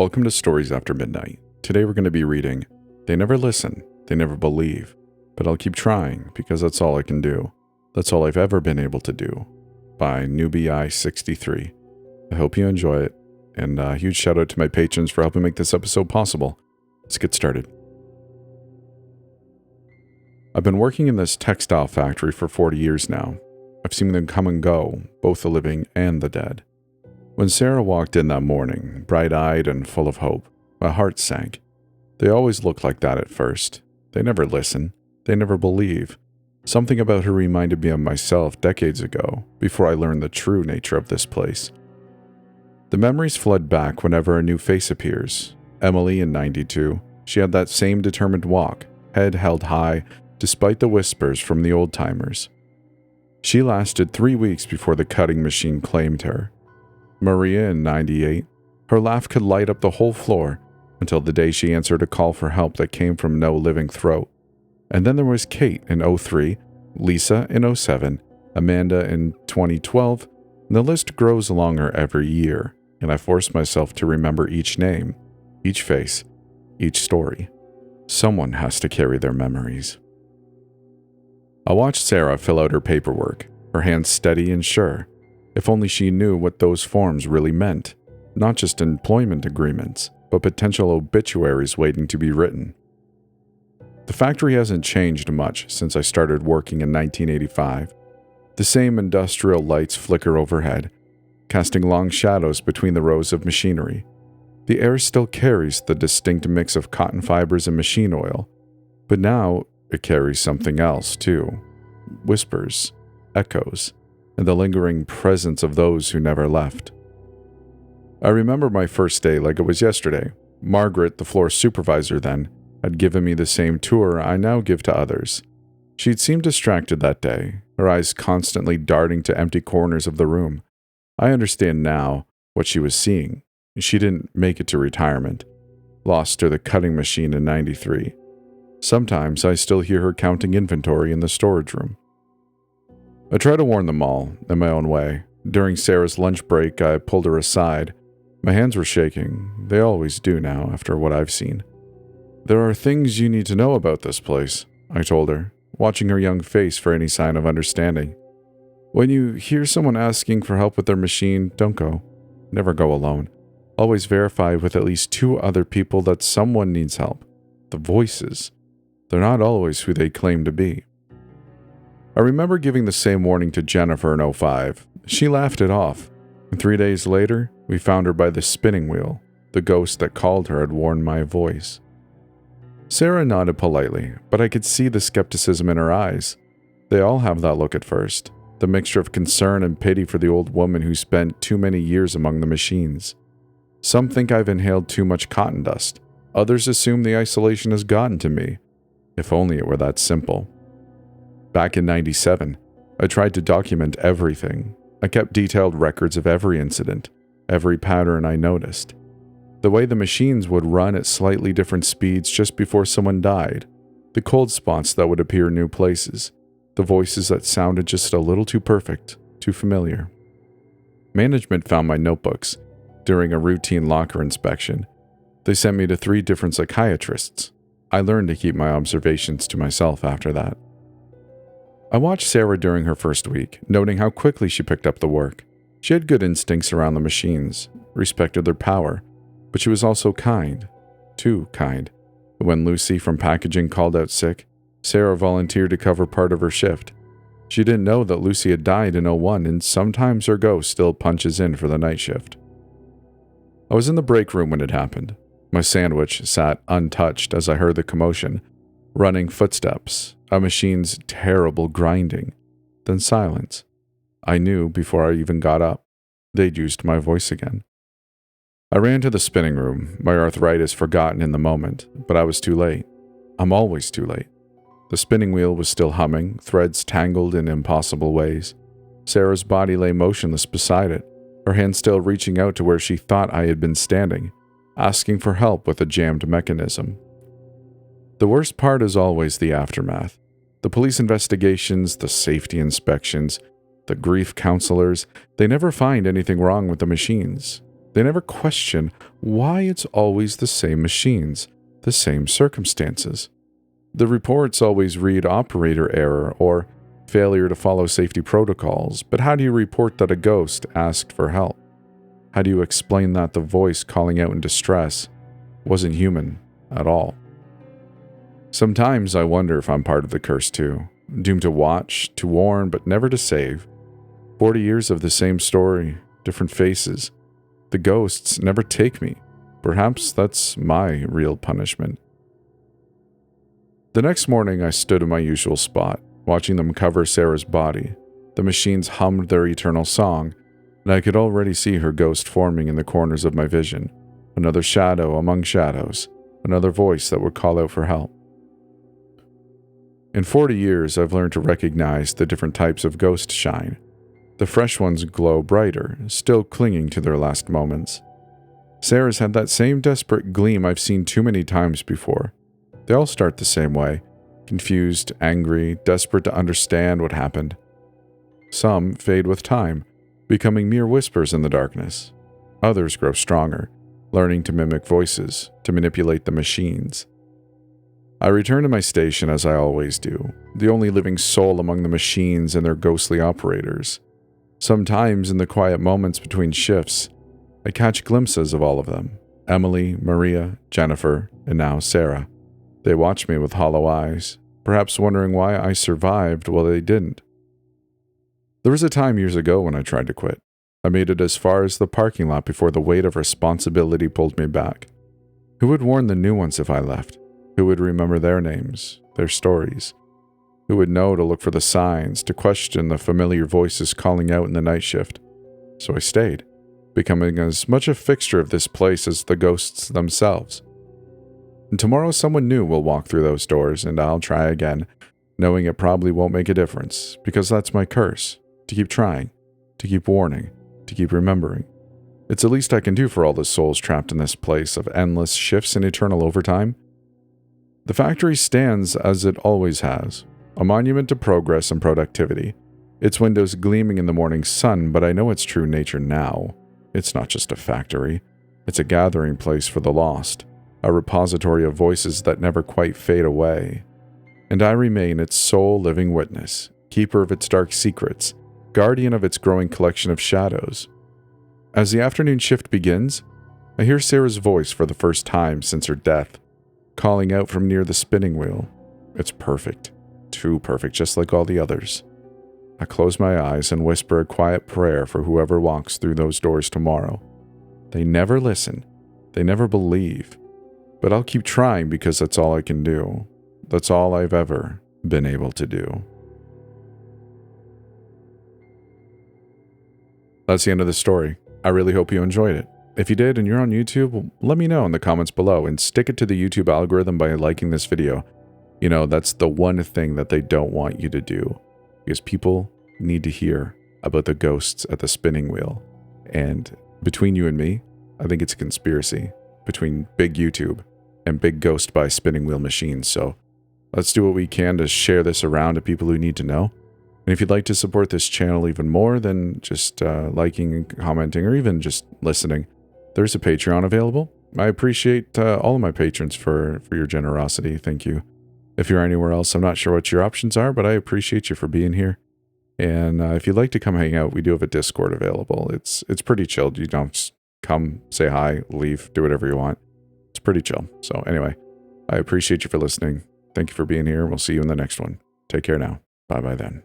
Welcome to Stories After Midnight. Today we're going to be reading They Never Listen, They Never Believe, but I'll keep trying because that's all I can do. That's all I've ever been able to do, by Newbie63. I hope you enjoy it, and a huge shout out to my patrons for helping make this episode possible. Let's get started. I've been working in this textile factory for 40 years now. I've seen them come and go, both the living and the dead. When Sarah walked in that morning, bright-eyed and full of hope, my heart sank. They always look like that at first. They never listen. They never believe. Something about her reminded me of myself decades ago, before I learned the true nature of this place. The memories flood back whenever a new face appears. Emily in 92. She had that same determined walk, head held high, despite the whispers from the old-timers. She lasted 3 weeks before the cutting machine claimed her. Maria in 98. Her laugh could light up the whole floor until the day she answered a call for help that came from no living throat. And then there was Kate in 03, Lisa in 07, Amanda in 2012, and the list grows longer every year, and I force myself to remember each name, each face, each story. Someone has to carry their memories. I watched Sarah fill out her paperwork, her hands steady and sure. If only she knew what those forms really meant, not just employment agreements, but potential obituaries waiting to be written. The factory hasn't changed much since I started working in 1985. The same industrial lights flicker overhead, casting long shadows between the rows of machinery. The air still carries the distinct mix of cotton fibers and machine oil, but now it carries something else too. Whispers, echoes, and the lingering presence of those who never left. I remember my first day like it was yesterday. Margaret, the floor supervisor then, had given me the same tour I now give to others. She'd seemed distracted that day, her eyes constantly darting to empty corners of the room. I understand now what she was seeing. She didn't make it to retirement, lost to the cutting machine in 93. Sometimes I still hear her counting inventory in the storage room. I try to warn them all, in my own way. During Sarah's lunch break, I pulled her aside. My hands were shaking. They always do now, after what I've seen. There are things you need to know about this place, I told her, watching her young face for any sign of understanding. When you hear someone asking for help with their machine, don't go. Never go alone. Always verify with at least 2 other people that someone needs help. The voices. They're not always who they claim to be. I remember giving the same warning to Jennifer in 05. She laughed it off, and 3 days later, we found her by the spinning wheel. The ghost that called her had worn my voice. Sarah nodded politely, but I could see the skepticism in her eyes. They all have that look at first, the mixture of concern and pity for the old woman who spent too many years among the machines. Some think I've inhaled too much cotton dust. Others assume the isolation has gotten to me. If only it were that simple. Back in 97, I tried to document everything. I kept detailed records of every incident, every pattern I noticed. The way the machines would run at slightly different speeds just before someone died, the cold spots that would appear in new places, the voices that sounded just a little too perfect, too familiar. Management found my notebooks during a routine locker inspection. They sent me to 3 different psychiatrists. I learned to keep my observations to myself after that. I watched Sarah during her first week, noting how quickly she picked up the work. She had good instincts around the machines, respected their power, but she was also kind. Too kind. When Lucy from packaging called out sick, Sarah volunteered to cover part of her shift. She didn't know that Lucy had died in 01, and sometimes her ghost still punches in for the night shift. I was in the break room when it happened. My sandwich sat untouched as I heard the commotion, running footsteps, a machine's terrible grinding, then silence. I knew before I even got up. They'd used my voice again. I ran to the spinning room, my arthritis forgotten in the moment, but I was too late. I'm always too late. The spinning wheel was still humming, threads tangled in impossible ways. Sarah's body lay motionless beside it, her hand still reaching out to where she thought I had been standing, asking for help with a jammed mechanism. The worst part is always the aftermath. The police investigations, the safety inspections, the grief counselors, they never find anything wrong with the machines. They never question why it's always the same machines, the same circumstances. The reports always read operator error or failure to follow safety protocols, but how do you report that a ghost asked for help? How do you explain that the voice calling out in distress wasn't human at all? Sometimes I wonder if I'm part of the curse too, doomed to watch, to warn, but never to save. 40 years of the same story, different faces. The ghosts never take me. Perhaps that's my real punishment. The next morning I stood in my usual spot, watching them cover Sarah's body. The machines hummed their eternal song, and I could already see her ghost forming in the corners of my vision. Another shadow among shadows, another voice that would call out for help. In 40 years, I've learned to recognize the different types of ghost shine. The fresh ones glow brighter, still clinging to their last moments. Sarah's had that same desperate gleam I've seen too many times before. They all start the same way, confused, angry, desperate to understand what happened. Some fade with time, becoming mere whispers in the darkness. Others grow stronger, learning to mimic voices, to manipulate the machines. I return to my station as I always do, the only living soul among the machines and their ghostly operators. Sometimes in the quiet moments between shifts, I catch glimpses of all of them. Emily, Maria, Jennifer, and now Sarah. They watch me with hollow eyes, perhaps wondering why I survived while they didn't. There was a time years ago when I tried to quit. I made it as far as the parking lot before the weight of responsibility pulled me back. Who would warn the new ones if I left? Who would remember their names, their stories? Who would know to look for the signs, to question the familiar voices calling out in the night shift? So I stayed, becoming as much a fixture of this place as the ghosts themselves. And tomorrow someone new will walk through those doors, and I'll try again, knowing it probably won't make a difference, because that's my curse, to keep trying, to keep warning, to keep remembering. It's the least I can do for all the souls trapped in this place of endless shifts and eternal overtime. The factory stands as it always has, a monument to progress and productivity, its windows gleaming in the morning sun, but I know its true nature now. It's not just a factory, it's a gathering place for the lost, a repository of voices that never quite fade away. And I remain its sole living witness, keeper of its dark secrets, guardian of its growing collection of shadows. As the afternoon shift begins, I hear Sarah's voice for the first time since her death, calling out from near the spinning wheel. It's perfect, too perfect, just like all the others. I close my eyes and whisper a quiet prayer for whoever walks through those doors tomorrow. They never listen, they never believe, but I'll keep trying because that's all I can do. That's all I've ever been able to do. That's the end of the story. I really hope you enjoyed it. If you did and you're on YouTube, let me know in the comments below and stick it to the YouTube algorithm by liking this video. You know, that's the one thing that they don't want you to do, because people need to hear about the ghosts at the spinning wheel. And between you and me, I think it's a conspiracy between big YouTube and big ghost by spinning wheel machines. So let's do what we can to share this around to people who need to know. And if you'd like to support this channel even more than just liking and commenting or even just listening, there's a Patreon available. I appreciate all of my patrons for your generosity. Thank you. If you're anywhere else, I'm not sure what your options are, but I appreciate you for being here. And if you'd like to come hang out, we do have a Discord available. It's pretty chilled. You don't just come, say hi, leave, do whatever you want. It's pretty chill. So anyway, I appreciate you for listening. Thank you for being here. We'll see you in the next one. Take care now. Bye-bye then.